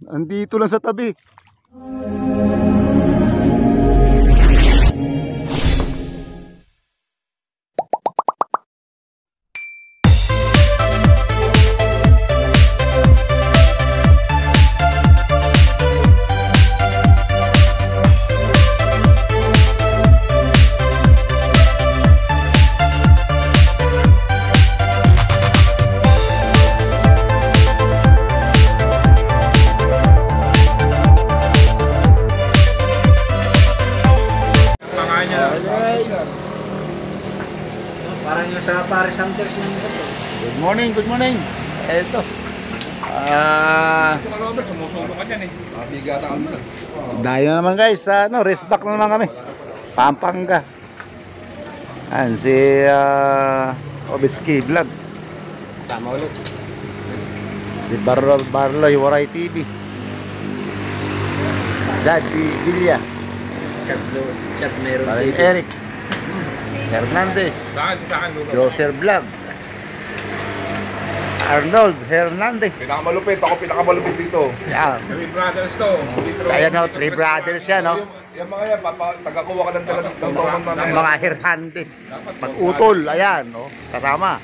Andito lang sa tabi. Parang yung sa Paris Hunters ng ito. Good morning, good morning. Eto. Robert, sumusubo ka dyan eh. Mabigatan ka muna. Dayo naman guys, rest back na naman kami. Pampanga. Ayan, si Obeski Vlog. Sama ulit. Si Barloy Waray TV. Chad Villa. Chad meron. Paring Eric Hernandez. Saan lugar? Joser Vlog. Arnold Hernandez. Pinakamalupit, ako pinakamalupit dito. Yan. Three brothers to. Kaya no, three brothers yan, no? Yung mga yan, taga-kuha ka ng dalang tomon Ng mga Hernandez. Pag-utol, ayan, no? Kasama.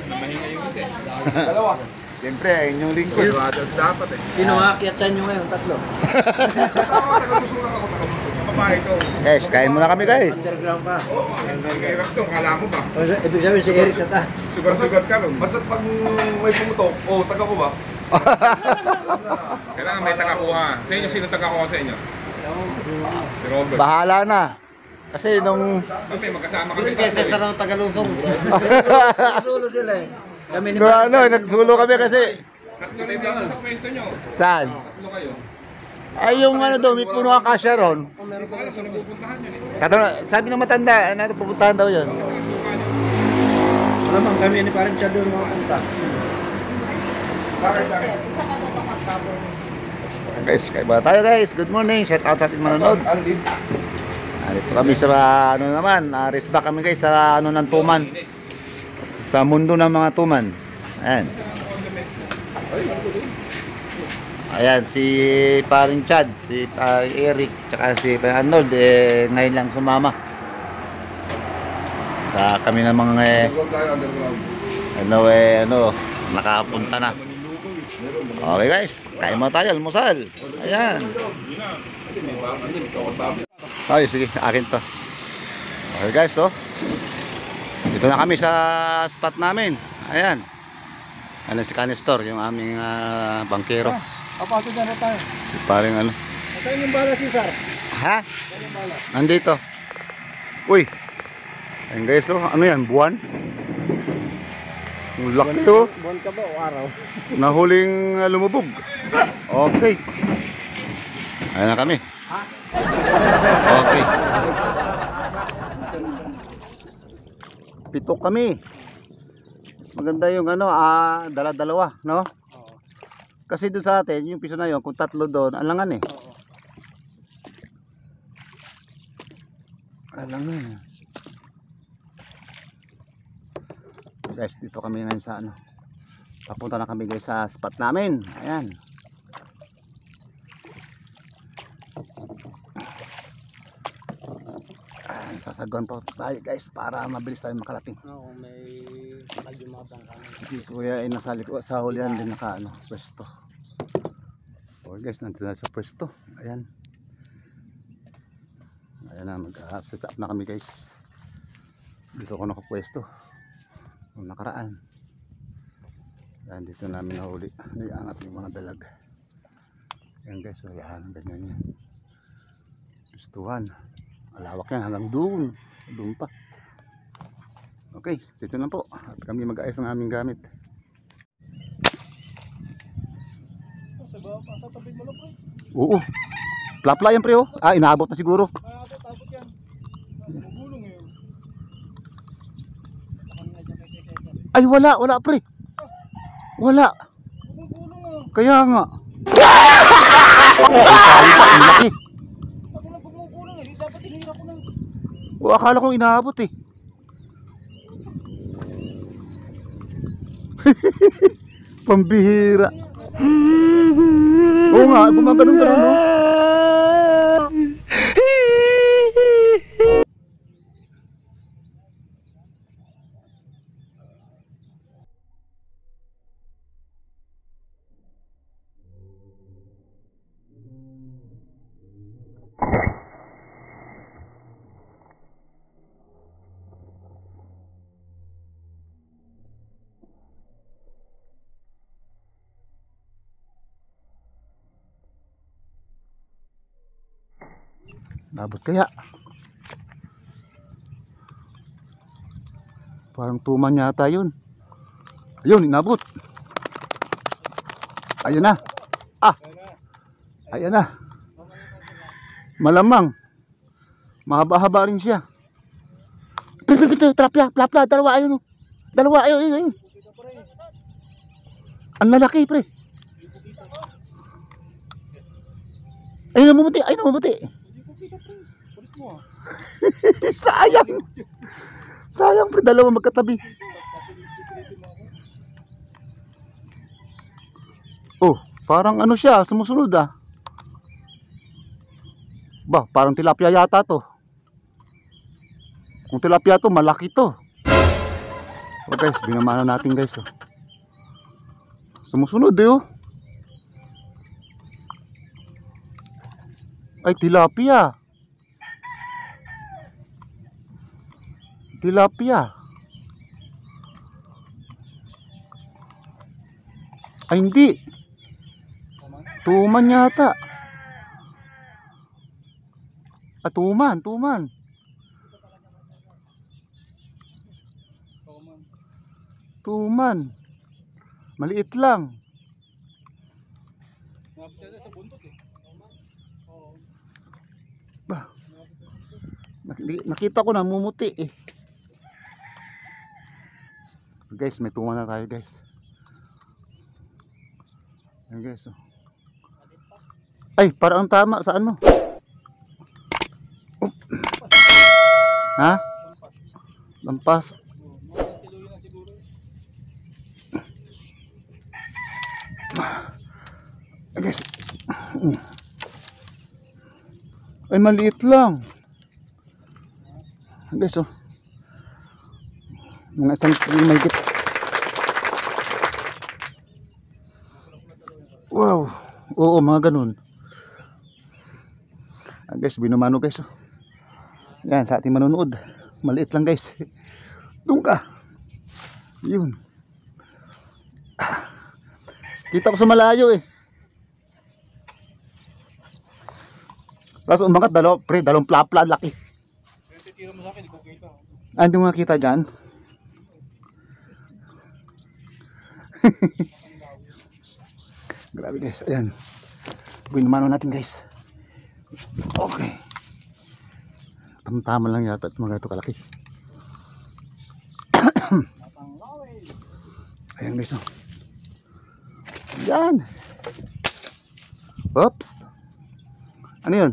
Mahinga yung isa. Dalawa. Siyempre, ayun yung lingkod. Three brothers dapat eh. Sino aakyat sa inyo ngayon? Tatlo. Taga-gusulang ako, babae to. Guys, kain muna kami guys. Underground pa. Oo, hirap to, kala mo ba? Ibig sabihin si Eric sa taas. Sugar-sugar ka ron. Basta pag may pumutok, taga-kuha. Kailangan may taga-kuha. Sa inyo, sino taga-kuha sa inyo? Si Robert. Bahala na. Kasi nung... Kasi magkasama kami. Cesar ng Tagalusong. Sulo sila eh. Kami ni nagsulo kami kasi... Tatlo na dito sa pwesto nyo. Saan? Tatlo kayo. Ay, yung doon, may puno ang kasya ron. Meron pa kayo, so napupuntahan yun eh. Sabi ng matanda, pupuntahan daw yun. Alam mo, kami ni parang Chad doon mga punta. Guys, kain ba tayo guys? Good morning. Shout out sa ating manonood. Dito kami sa rest back kami guys sa ng Tuman. Sa mundo ng mga Tuman. Ayan. Ayan, si paring Chad, si Eric, tsaka si Arnold, ngayon lang sumama. Kami namang nakapunta na. Okay guys, kain mo tayo, almusal. Ayan. Ay, sige, akin to. Okay guys, dito na kami sa spot namin. Ayan. Ano si Canestor, yung aming bangkero. Papasok na tayo. Si paring Saan yung bala, Cesar? Ha? Nandito. Uy. Ayun guys, ano yan? Buwan? Ang laki to. Buwan ka ba o araw? Nahuling lumubog. Okay. Ayan na kami. Okay. Pito kami. Maganda yung dala-dalawa, no? Kasi doon sa atin, yung piso na yun, kung tatlo doon, alangan eh. Alangan. Guys, dito kami ngayon sa papunta na kami guys sa spot namin. Ayan. Sasagon pa tayo guys para mabilis tayo makarating. Oo, may magyumabang kami. Si kuya ay nasa likod sa hulihan din pwesto. Okay guys, nandito na sa pwesto. Ayan. Ayan na, mag-set up na kami guys. Dito ako nakapwesto. Nung nakaraan. Ayan, dito namin nahuli. Naiangat yung mga dalag. Ayan guys, so yan, ganyan yan. Pwestuhan. Malawak yan hanggang doon. Doon pa. Okay, dito na po. At kami mag-ayos ng aming gamit. Sa tabi mo lang po. Oo. Plapla yan pre oh. Inaabot na siguro. Abot yan. Gugulong eh. Ay wala pre. Wala. Gugulong ah. Kaya nga. Ang laki. Ako lang gumugulong eh. Dapat hinihira ko lang. O akala kong inaabot eh. Pambihira. Oo nga, gumaganon-ganon, no? Nabot kaya? Parang tuman yata yun. Ayun, inabot. Ayun na. Ah, ayun na. Malamang. Mahaba-haba rin siya. Pito, trapya, plapla, dalawa ayun. Dalawa ayun. Ang lalaki, pre. Ayun na mamuti, ayun na mamuti. Sayang. Sayang, pre, dalawa magkatabi. Oh, parang ano siya, sumusunod ah. Ba, parang tilapia yata to. Kung tilapia to, malaki to. Oh guys, binamana natin guys oh. Sumusunod eh oh. Ay, tilapia. Tilapia. Ay, hindi. Tuman yata. Ah, tuman. Tuman. Maliit lang. Bah, nakita ko na mumuti eh. Guys, may tuman na tayo guys. Ayan guys oh. Ay, parang tama sa ano. Oh. Ha? Lampas. Ayan guys. Ay, maliit lang. Ayan guys oh. Mga isang kilo may higit. Wow. Oo, mga ganun. Guys, binumano guys oh. Yan, sa ating manonood. Maliit lang guys. Doon ka. Yun. Kita ko sa malayo eh. Tapos umangat dalawang plapla laki. Titira mo sa akin, di ko kita. Ah, hindi mo makita dyan. Grabe guys, ayan. Binumano natin guys. Okay. Tama lang yata at mga ito kalaki. Ayan guys oh. Ayan. Oops. Ano yun?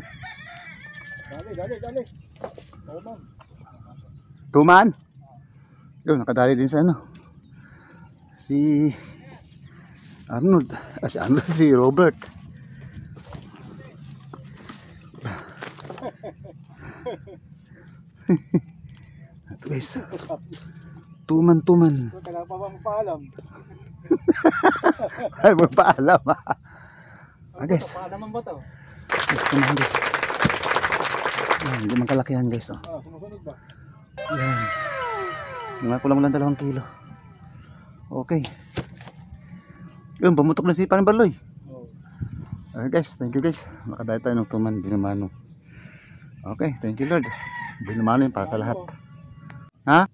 Dali. Tuman. Yun, nakadali din sa ano. Si Arnold. Si Robert. Ito guys. Tuman. Kailangan pa ba magpaalam? Ay, magpaalam ha. Ah guys. Paalaman ba to? Guys, tumahan guys. Ayan, hindi man kalakihan guys oh. Sumusunod ba? Ayan. Mga kulang lang 2 kilo. Okay. Yun, bumutok na si Panbaloy. Okay guys, thank you guys. Makadaya tayo ng tuman, binumano. Okay, thank you Lord. Binumano yun para sa lahat. Ha?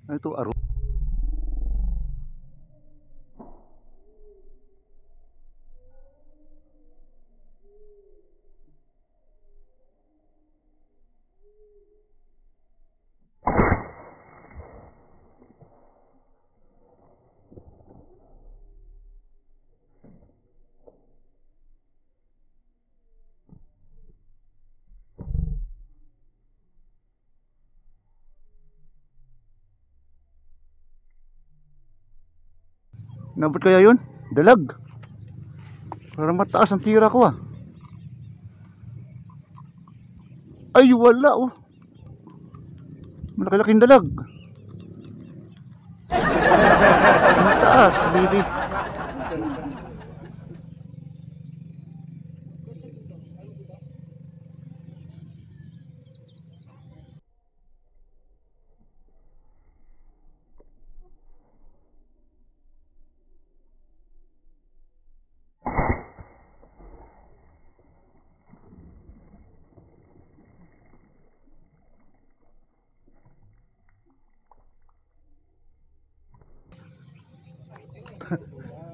Ano ito? Aro? Nabot kaya yun? Dalag. Parang mataas ang tira ko ah. Ay wala oh. Malaki-laking dalag. Mataas baby.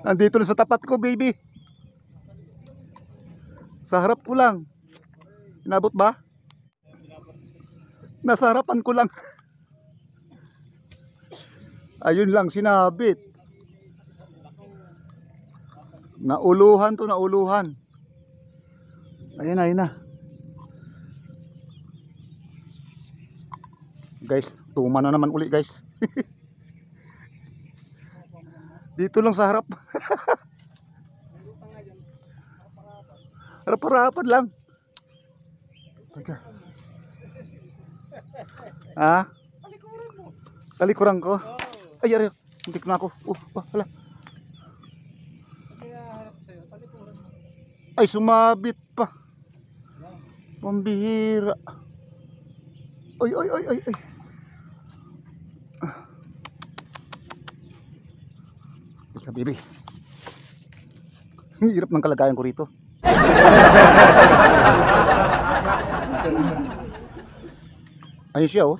Andito na sa tapat ko baby. Sa harap ko lang. Inabot ba? Nasa harapan ko lang. Ayun lang sinabit. Nauluhan to, nauluhan. Ayun na, ayun na. Guys, tuma na naman uli guys. Dito lang sa harap. Harap-harapan lang. Teka. Ha? Talikuran ko. Ay, ari. Muntik na ako. Hala. Ay, sumabit pa. Pambihira. Ay, ay, ay, ay, ay. Teka, baby. Hirap ng kalagayan ko rito. Ayun siya oh.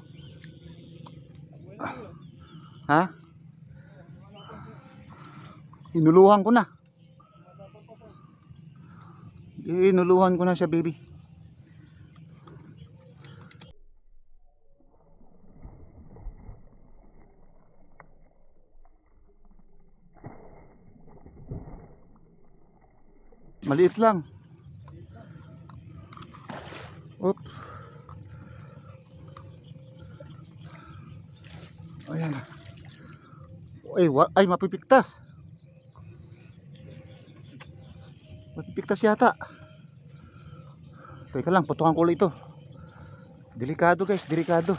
Ha? Inuluhan ko na. Inuluhan ko na siya baby. Maliit lang. Oops. Ayan. Ay, mapipiktas. Mapipiktas yata. Teka lang, putukan ko ulit ito. Delikado guys, delikado.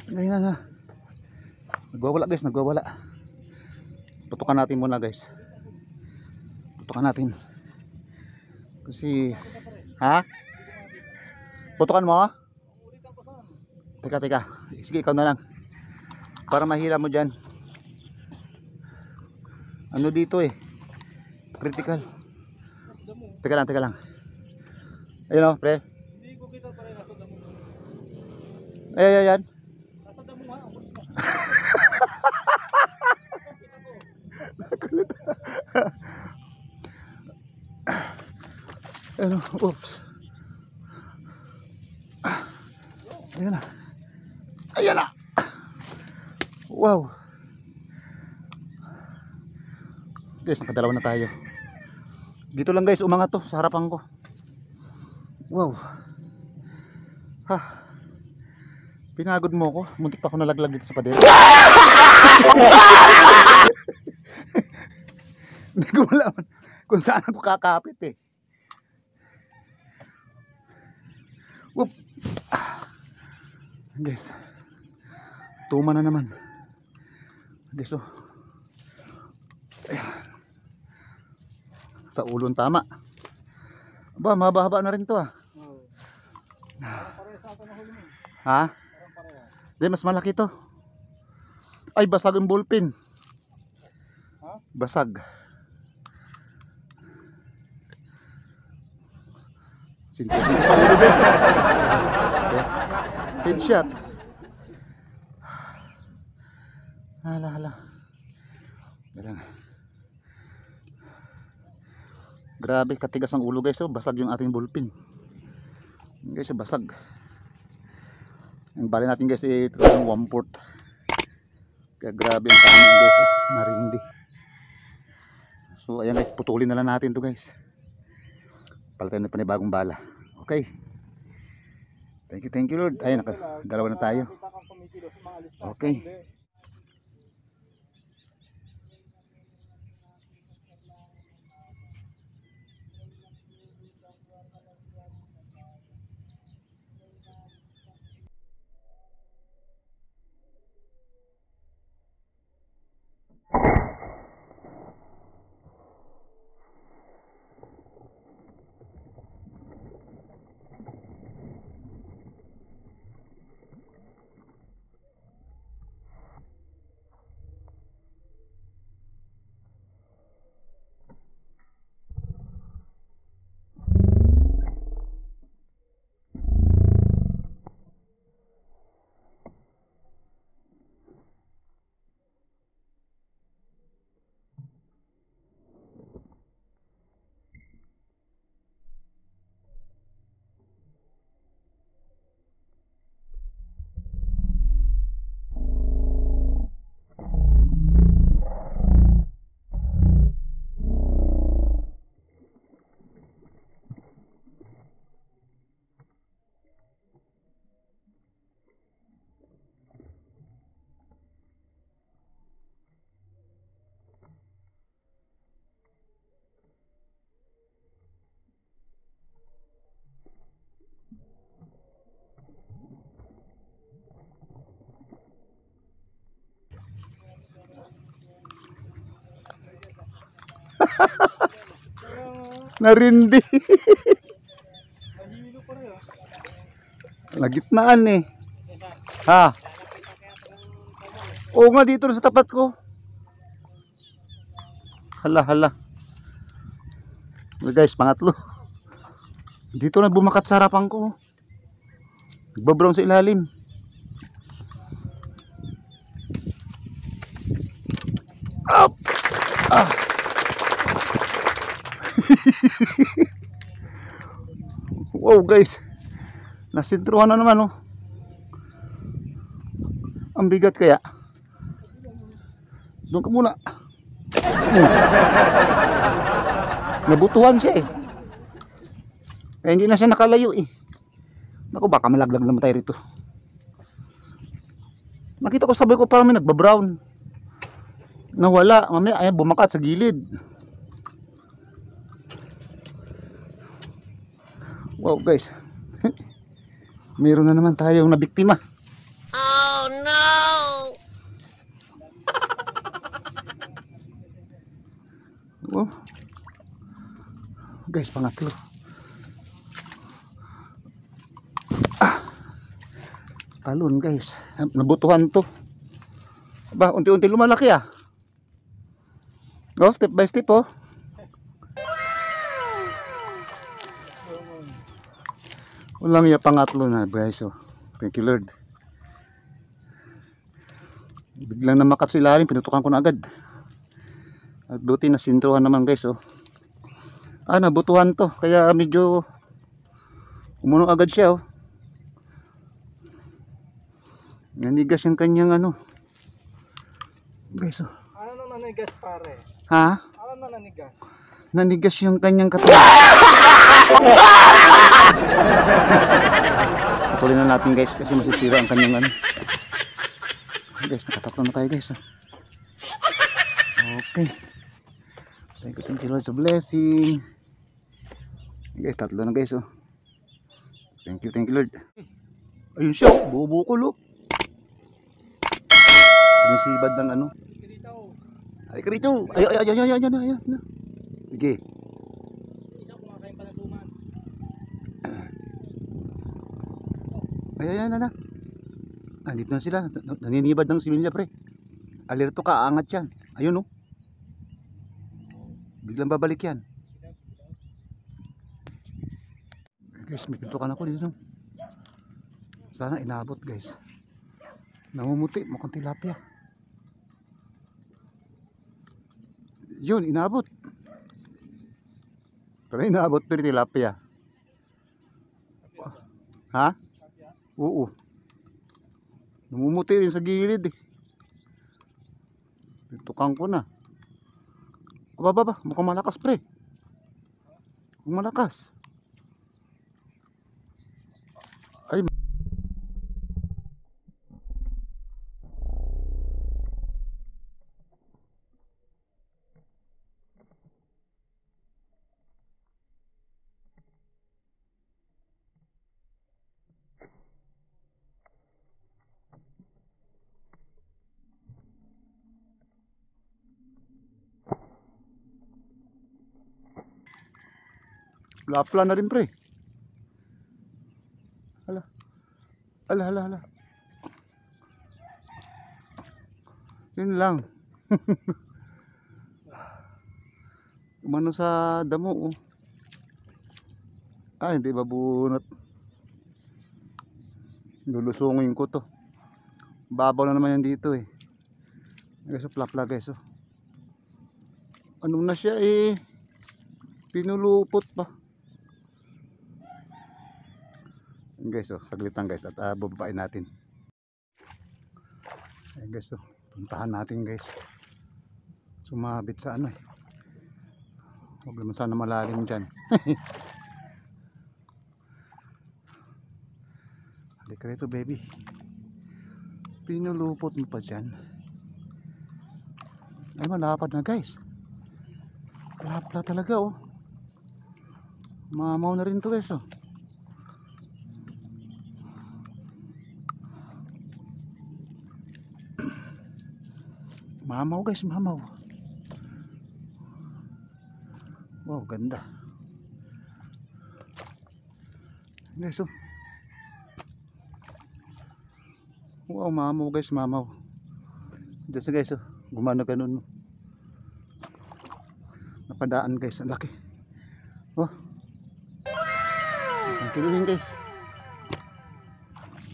Ayan na. Nagwawala guys, nagwawala. Putukan natin muna guys. Putukan natin. Kasi, ha? Putukan mo? Teka, teka. Sige, ikaw na lang. Para mahila mo dyan. Ano dito eh? Critical. Teka lang, teka lang. Ayun o, pre. Hindi ko kita pare nasa damo. Ay, ayan. Nasa damo nga. Nakulit. Ano, oops. Ayan na. Ayan na. Wow. Guys, nakadalawa na tayo. Dito lang guys, umangat to sa harapan ko. Wow. Ha. Pinagod mo ko. Muntik pa ako nalaglag dito sa pader. Hindi ko malaman kung saan ako kakapit eh. Whoop. Guys, tuma na naman. Guys, oh. Ayan. Sa ulon tama. Aba, mahaba-haba na rin to ah. Ha? Di, mas malaki to. Ay, basag yung ballpen. Basag. Sinto-sinto sa ulo guys. Okay. Headshot. Hala, hala. Galang. Grabe, katigas ang ulo guys. Oh, basag yung ating ballpen. Guys, basag. Ang bali natin guys ay 1/4. Kaya grabe ang tama guys. Narindi. So ayan guys, putulin na lang natin to guys. Palitan na panibagong bala. Okay. Thank you Lord. Ayun, dalawa na tayo. Okay. Narindi. Nagitnaan eh. Ha? Oo nga, dito sa tapat ko. Hala, hala. Guys, pangatlo. Dito na bumakat sa harapan ko. Nagbabrown sa ilalim. Up! Ah! Wow guys, nasintruhan na naman oh. Ang bigat kaya. Doon ka muna. Nabutuhan siya eh. Eh hindi na siya nakalayo eh. Naku, baka malaglag naman tayo rito. Nakita ko, sabay ko parang may nagbabrown. Nawala, mamaya ayan bumakat sa gilid. Wow guys. Meron na naman tayong nabiktima. Oh no. Wow. Guys, pangatlo. Talon guys. Nabutuhan to. Aba, unti-unti lumalaki ah. Oh, step by step oh. Walang iya, pangatlo na guys oh. Thank you Lord. Biglang namakat sa ilalim, pinutukan ko na agad. At buti na sintruhan naman guys oh. Ah, nabutuhan to, kaya medyo umuno agad siya oh. Nanigas yung kanyang ano. Guys oh. Ano nang nanigas pare? Ha? Ano nang nanigas? Nanigas yung kanyang katawan. Tuloy na natin guys kasi masisira ang kanyang ano. Guys, nakatatlo na tayo guys. Okay. Thank you Lord sa blessing. Guys, tatlo na guys oh. Thank you Lord. Ayun siya oh, bubukol oh. Sinisibad ng ano. Ay ka rito. Ay. Sige. Isa kumakain pa ng suman. Ay. Andito na sila. Naninibad ng similya pre. Alerto ka, aangat yan. Ayun oh. Biglang babalik yan. Guys, may pintukan ako dito. Sana inabot guys. Namumuti, mukhang tilapia. Yun, inabot. Pero inabot pero tilapia. Ha? Oo. Namumuti rin sa gilid eh. Pintukan ko na. Aba, mukhang malakas pre. Mukhang malakas. Ay, Lapla na rin pre. Hala. Hala, hala, hala. Yun lang. Umano sa damo oh. Ah, hindi babunot. Lulusungin ko to. Babaw na naman yan dito eh. Guys, plapla guys oh. Ano na siya eh. Pinulupot pa. Guys oh, saglit lang guys at bababain natin. Ayan guys oh, puntahan natin guys. Sumabit sa ano eh. Huwag naman sana malalim dyan. Halika rito baby. Pinulupot mo pa dyan. Ay malapad na guys. Lapla talaga oh. Mamaw na rin to guys oh. Mamaw guys, mamaw. Wow, ganda. Guys oh. Wow, mamaw guys, mamaw. Diyan sa guys oh, gumana ganun. Napadaan guys, ang laki. Oh. Thank you Lord guys.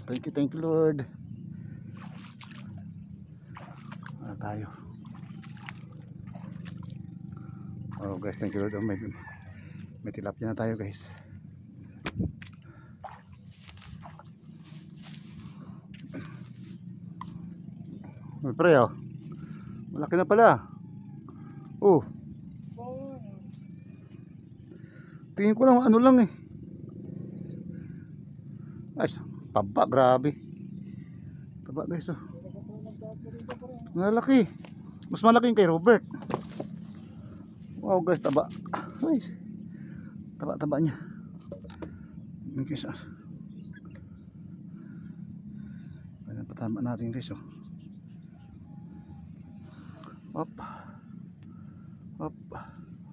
Thank you Lord. Tayo. Oh guys, thank you Lord. Oh, may tilapia na tayo guys. May pre oh. Malaki na pala. Oh. Tingin ko lang ano lang eh. Ay, taba, grabe. Taba guys oh. Malaki. Mas malaki yung kay Robert. Wow guys, taba. Ay, taba niya. Okay, so. Ayan, patama natin guys oh. Hop. Hop.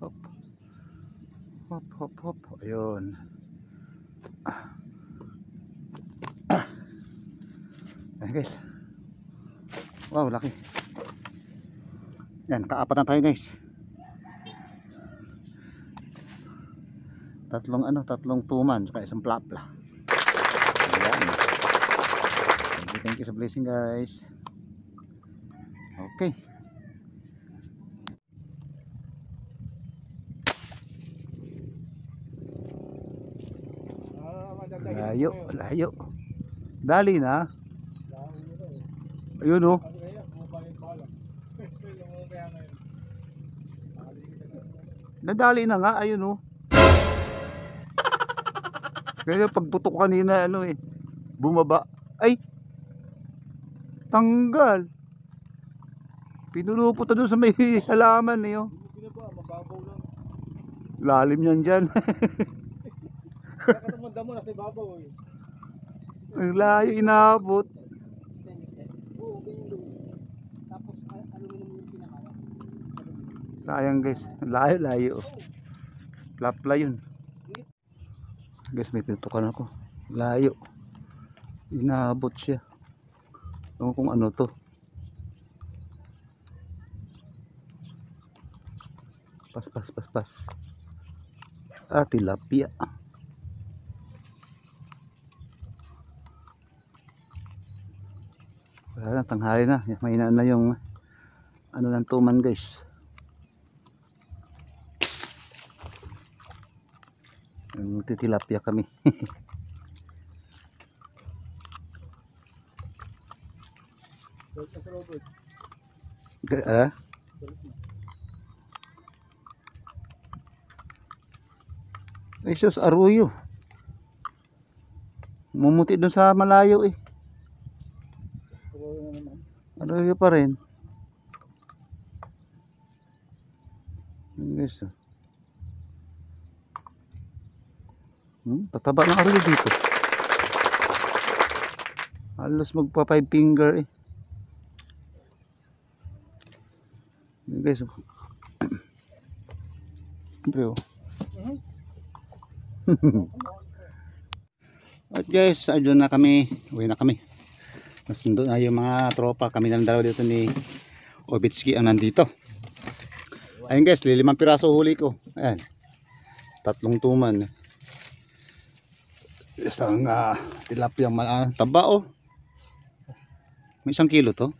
Hop. Hop, hop, hop. Ayun. Ayan guys. Wow, laki. Yan, kaapat na tayo guys. Tatlong tuman, saka isang plapla. Ayan. Thank you sa blessing guys. Okay. Layo. Dali na. Ayun oh. Nadali na nga, ayun oh. Kaya pagputok kanina ano eh, bumaba. Ay! Tanggal. Pinulupot na doon sa may halaman eh oh. Lalim yan dyan. Nakatamanda mo na sa babaw eh. Ang layo inabot. Tapos aluminum yung pinakala. Sayang guys, layo. Plapla yun. Guys, may pinutukan ako. Layo. Inabot siya. Ewan kung ano to. Pas. Ah, tilapia. Wala na, tanghali na. Mahinaan na yung ano ng tuman guys. Titilapia kami. Ay sus, aruyo. Mumuti dun sa malayo eh. Aruyo pa rin. Guys oh. Tataba ng aruyo dito. Halos magpa 5 finger eh. Guys oh. Siyempre oh. At guys, ayun na kami. Uwi na kami. Nasundo na yung mga tropa. Kami na lang dalawa dito ni Obitski ang nandito. Ayun guys, 5 piraso huli ko. Ayan. 3 tuman. Isang tilapia taba oh. May 1 kilo to.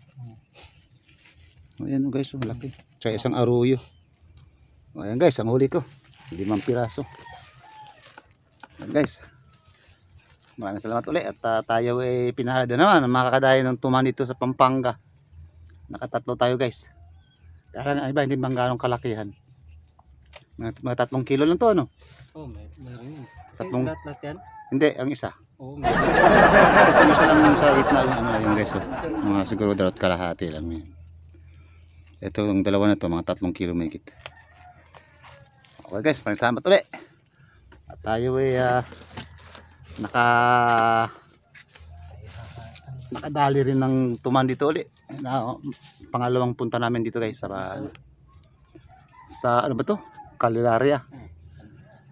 Ayan guys, malaki. Tsaka isang aruyo. Ayan guys, ang huli ko. 5 piraso. Ayan guys. Maraming salamat ulit at tayo ay pinahada naman makakadaya ng tuman dito sa Pampanga. Nakatatlo tayo guys. Kaya lang iba hindi bang ganong kalakihan. Mga 3 kilo lang to ano? Oh, may yun. Lahat yan? Hindi, ang isa. Oo, Ito isa lang sa gitna yung ano yung guys. Oh. Mga siguro dalawat kalahati lang yun. Ito yung dalawa na to, mga 3 kilo may higit. Okay guys, maraming salamat ulit. At tayo ay nakadali rin ng tuman dito ulit. Pangalawang punta namin dito guys sa ano ba to? Candelaria.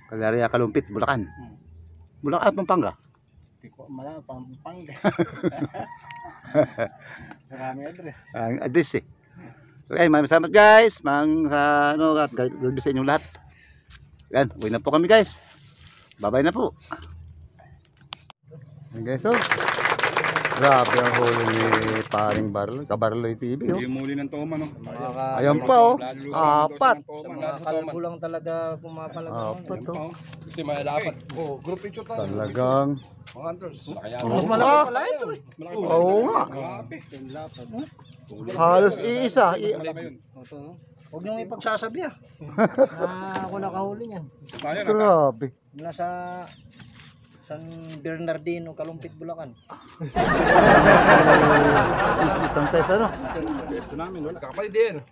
Candelaria, Kalumpit, Bulacan. Bulacan, Pampanga. Hindi ko malala, Pampanga. Maraming address. Ang address eh. Okay, maraming salamat guys. God bless sa inyong lahat. Yan, uwi na po kami guys. Bye-bye na po. Yan guys, oh. Grabe ang huli ni paring Barloy. Kabarloy TV, oh. Yung muli ng toma, no? Ayan pa, oh. 4. Kalbo lang talaga pumapalag. 4, oh. Kasi may lapat. Oh, group picture tayo. Talagang. Mga hunters. Kaya, Mas malaki pala ito eh. Oo nga. grabe. Halos iisa. Wala ba yun? Huwag niyong ipagsasabi ah. Na ako nakahuli niyan. Tayo, nasa. Grabe. Nasa San Bernardino, Kalumpit, Bulacan. Isang size, ano? Pwesto namin, wala. Kakapatid din.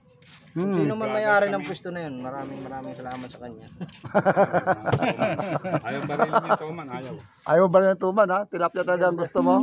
Kung sino man may-ari ng pwesto na yun, maraming salamat sa kanya. Ayaw ba rin yung toman? Ayaw. Ayaw ba rin ng tuman, ha? Tilapia talaga ang gusto mo?